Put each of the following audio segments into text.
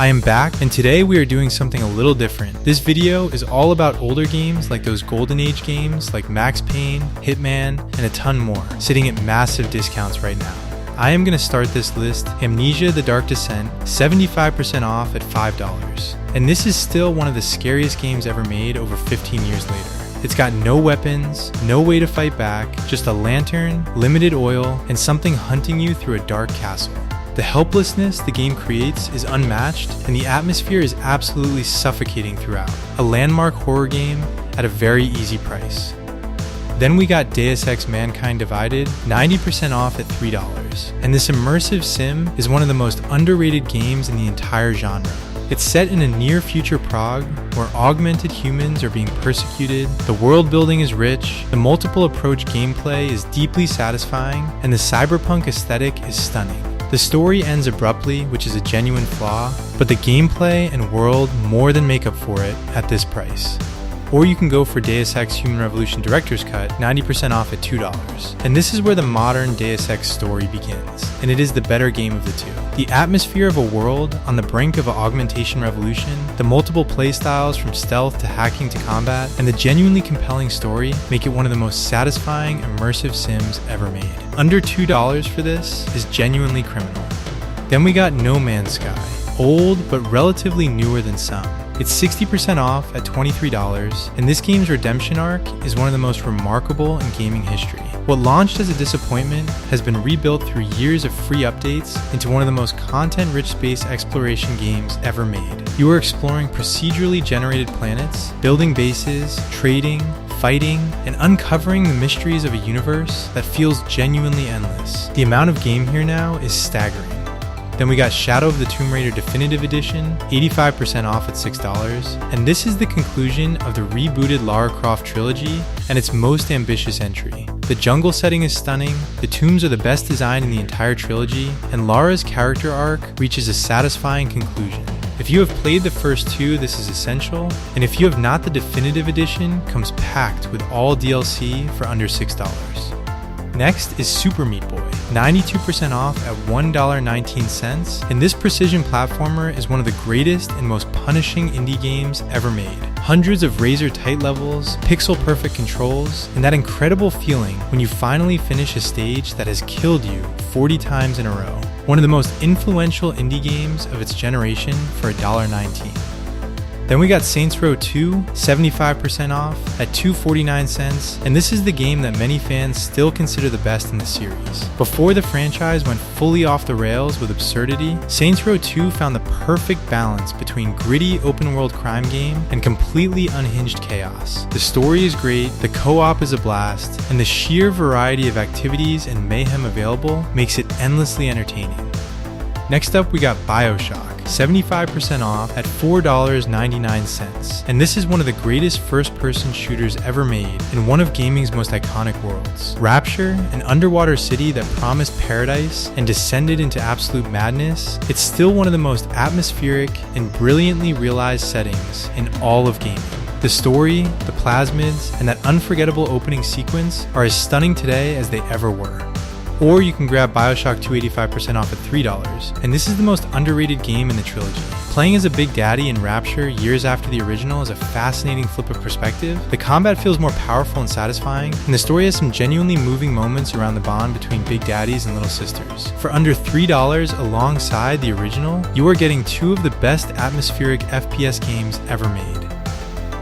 I am back, and today we are doing something a little different. This video is all about older games like those Golden Age games like Max Payne, Hitman, and a ton more, sitting at massive discounts right now. I am going to start this list, Amnesia: The Dark Descent, 75% off at $5. And this is still one of the scariest games ever made over 15 years later. It's got no weapons, no way to fight back, just a lantern, limited oil, and something hunting you through a dark castle. The helplessness the game creates is unmatched, and the atmosphere is absolutely suffocating throughout. A landmark horror game at a very easy price. Then we got Deus Ex: Mankind Divided, 90% off at $3. And this immersive sim is one of the most underrated games in the entire genre. It's set in a near-future Prague, where augmented humans are being persecuted, the world building is rich, the multiple approach gameplay is deeply satisfying, and the cyberpunk aesthetic is stunning. The story ends abruptly, which is a genuine flaw, but the gameplay and world more than make up for it at this price. Or you can go for Deus Ex Human Revolution Director's Cut, 90% off at $2. And this is where the modern Deus Ex story begins, and it is the better game of the two. The atmosphere of a world on the brink of an augmentation revolution, the multiple playstyles from stealth to hacking to combat, and the genuinely compelling story make it one of the most satisfying, immersive sims ever made. Under $2 for this is genuinely criminal. Then we got No Man's Sky, old but relatively newer than some. It's 60% off at $23, and this game's redemption arc is one of the most remarkable in gaming history. What launched as a disappointment has been rebuilt through years of free updates into one of the most content-rich space exploration games ever made. You are exploring procedurally generated planets, building bases, trading, fighting, and uncovering the mysteries of a universe that feels genuinely endless. The amount of game here now is staggering. Then we got Shadow of the Tomb Raider Definitive Edition, 85% off at $6, and this is the conclusion of the rebooted Lara Croft trilogy and its most ambitious entry. The jungle setting is stunning, the tombs are the best design in the entire trilogy, and Lara's character arc reaches a satisfying conclusion. If you have played the first two, this is essential, and if you have not, the Definitive Edition comes packed with all DLC for under $6. Next is Super Meat Boy, 92% off at $1.19, and this precision platformer is one of the greatest and most punishing indie games ever made. Hundreds of razor-tight levels, pixel-perfect controls, and that incredible feeling when you finally finish a stage that has killed you 40 times in a row. One of the most influential indie games of its generation for $1.19. Then we got Saints Row 2, 75% off at $2.49, and this is the game that many fans still consider the best in the series. Before the franchise went fully off the rails with absurdity, Saints Row 2 found the perfect balance between gritty open-world crime game and completely unhinged chaos. The story is great, the co-op is a blast, and the sheer variety of activities and mayhem available makes it endlessly entertaining. Next up, we got BioShock, 75% off at $4.99, and this is one of the greatest first-person shooters ever made in one of gaming's most iconic worlds. Rapture, an underwater city that promised paradise and descended into absolute madness, it's still one of the most atmospheric and brilliantly realized settings in all of gaming. The story, the plasmids, and that unforgettable opening sequence are as stunning today as they ever were. Or you can grab BioShock 2 85% off at $3, and this is the most underrated game in the trilogy. Playing as a Big Daddy in Rapture years after the original is a fascinating flip of perspective. The combat feels more powerful and satisfying, and the story has some genuinely moving moments around the bond between Big Daddies and Little Sisters. For under $3 alongside the original, you are getting two of the best atmospheric FPS games ever made.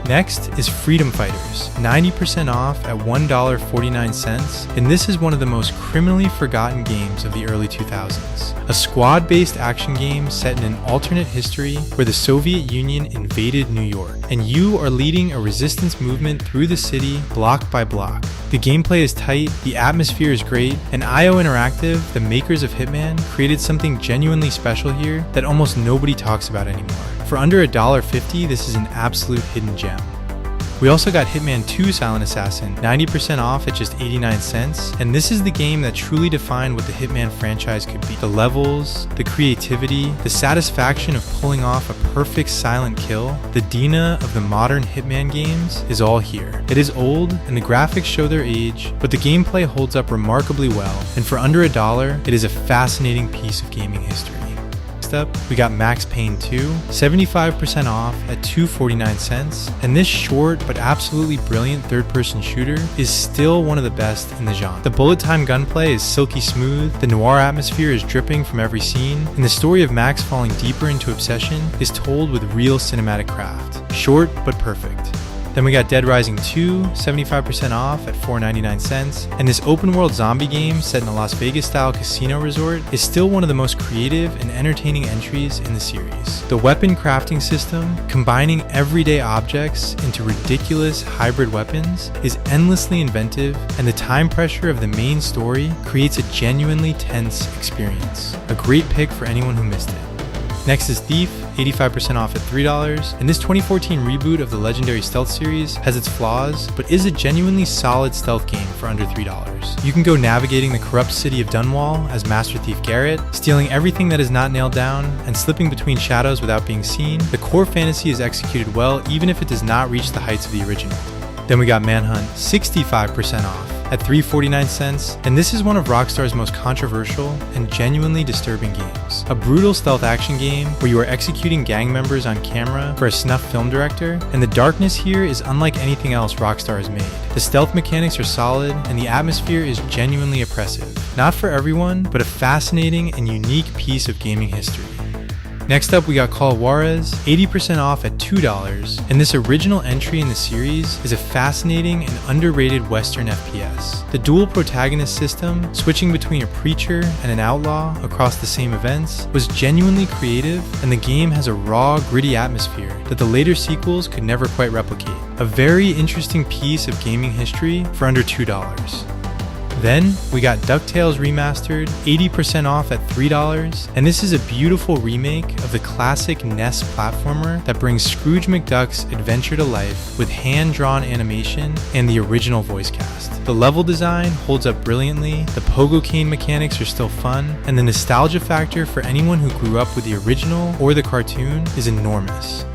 Next is Freedom Fighters, 90% off at $1.49, and this is one of the most criminally forgotten games of the early 2000s. A squad-based action game set in an alternate history where the Soviet Union invaded New York, and you are leading a resistance movement through the city block by block. The gameplay is tight, the atmosphere is great, and IO Interactive, the makers of Hitman, created something genuinely special here that almost nobody talks about anymore. For under $1.50, this is an absolute hidden gem. We also got Hitman 2 Silent Assassin, 90% off at just 89 cents, and this is the game that truly defined what the Hitman franchise could be. The levels, the creativity, the satisfaction of pulling off a perfect silent kill, the Dina of the modern Hitman games is all here. It is old, and the graphics show their age, but the gameplay holds up remarkably well, and for under $1, it is a fascinating piece of gaming history. Next up, we got Max Payne 2, 75% off at $2.49, and this short but absolutely brilliant third-person shooter is still one of the best in the genre. The bullet time gunplay is silky smooth, the noir atmosphere is dripping from every scene, and the story of Max falling deeper into obsession is told with real cinematic craft. Short but perfect. Then we got Dead Rising 2, 75% off at $4.99, and this open world zombie game set in a Las Vegas style casino resort is still one of the most creative and entertaining entries in the series. The weapon crafting system, combining everyday objects into ridiculous hybrid weapons, is endlessly inventive, and the time pressure of the main story creates a genuinely tense experience. A great pick for anyone who missed it. Next is Thief, 85% off at $3, and this 2014 reboot of the legendary stealth series has its flaws, but is a genuinely solid stealth game for under $3. You can go navigating the corrupt city of Dunwall as Master Thief Garrett, stealing everything that is not nailed down, and slipping between shadows without being seen. The core fantasy is executed well, even if it does not reach the heights of the original. Then we got Manhunt, 65% off at $3.49, and this is one of Rockstar's most controversial and genuinely disturbing games. A brutal stealth action game where you are executing gang members on camera for a snuff film director, and the darkness here is unlike anything else Rockstar has made. The stealth mechanics are solid, and the atmosphere is genuinely oppressive. Not for everyone, but a fascinating and unique piece of gaming history. Next up, we got Call of Juarez, 80% off at $2, and this original entry in the series is a fascinating and underrated Western FPS. The dual protagonist system, switching between a preacher and an outlaw across the same events, was genuinely creative, and the game has a raw, gritty atmosphere that the later sequels could never quite replicate. A very interesting piece of gaming history for under $2. Then, we got DuckTales Remastered, 80% off at $3, and this is a beautiful remake of the classic NES platformer that brings Scrooge McDuck's adventure to life with hand-drawn animation and the original voice cast. The level design holds up brilliantly, the pogo cane mechanics are still fun, and the nostalgia factor for anyone who grew up with the original or the cartoon is enormous.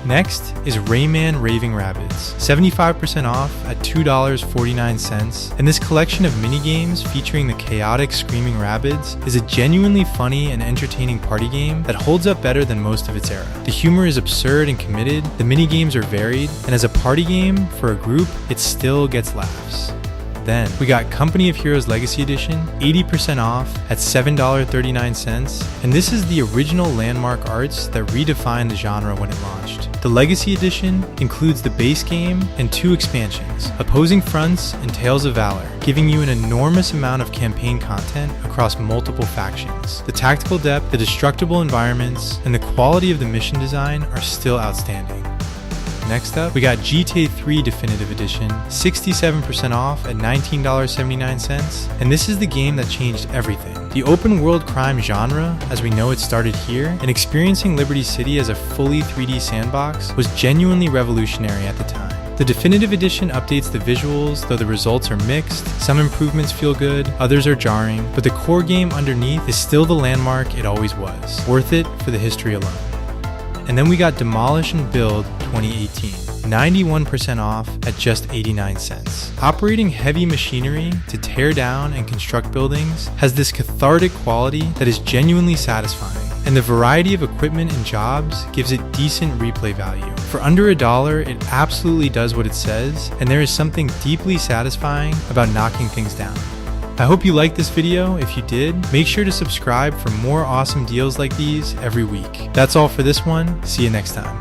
Next is Rayman Raving Rabbids, 75% off at $2.49, and this collection of minigames featuring the chaotic screaming Rabbids is a genuinely funny and entertaining party game that holds up better than most of its era. The humor is absurd and committed, the minigames are varied, and as a party game for a group, it still gets laughs. Then, we got Company of Heroes Legacy Edition, 80% off at $7.39, and this is the original landmark arts that redefined the genre when it launched. The Legacy Edition includes the base game and 2 expansions, Opposing Fronts and Tales of Valor, giving you an enormous amount of campaign content across multiple factions. The tactical depth, the destructible environments, and the quality of the mission design are still outstanding. Next up, we got GTA 3 Definitive Edition, 67% off at $19.79, and this is the game that changed everything. The open world crime genre, as we know it started here, and experiencing Liberty City as a fully 3D sandbox was genuinely revolutionary at the time. The Definitive Edition updates the visuals, though the results are mixed. Some improvements feel good, others are jarring, but the core game underneath is still the landmark it always was. Worth it for the history alone. And then we got Demolish and Build 2018, 91% off at just 89 cents. Operating heavy machinery to tear down and construct buildings has this cathartic quality that is genuinely satisfying, and the variety of equipment and jobs gives it decent replay value. For under $1, it absolutely does what it says, and there is something deeply satisfying about knocking things down. I hope you liked this video. If you did, make sure to subscribe for more awesome deals like these every week. That's all for this one. See you next time.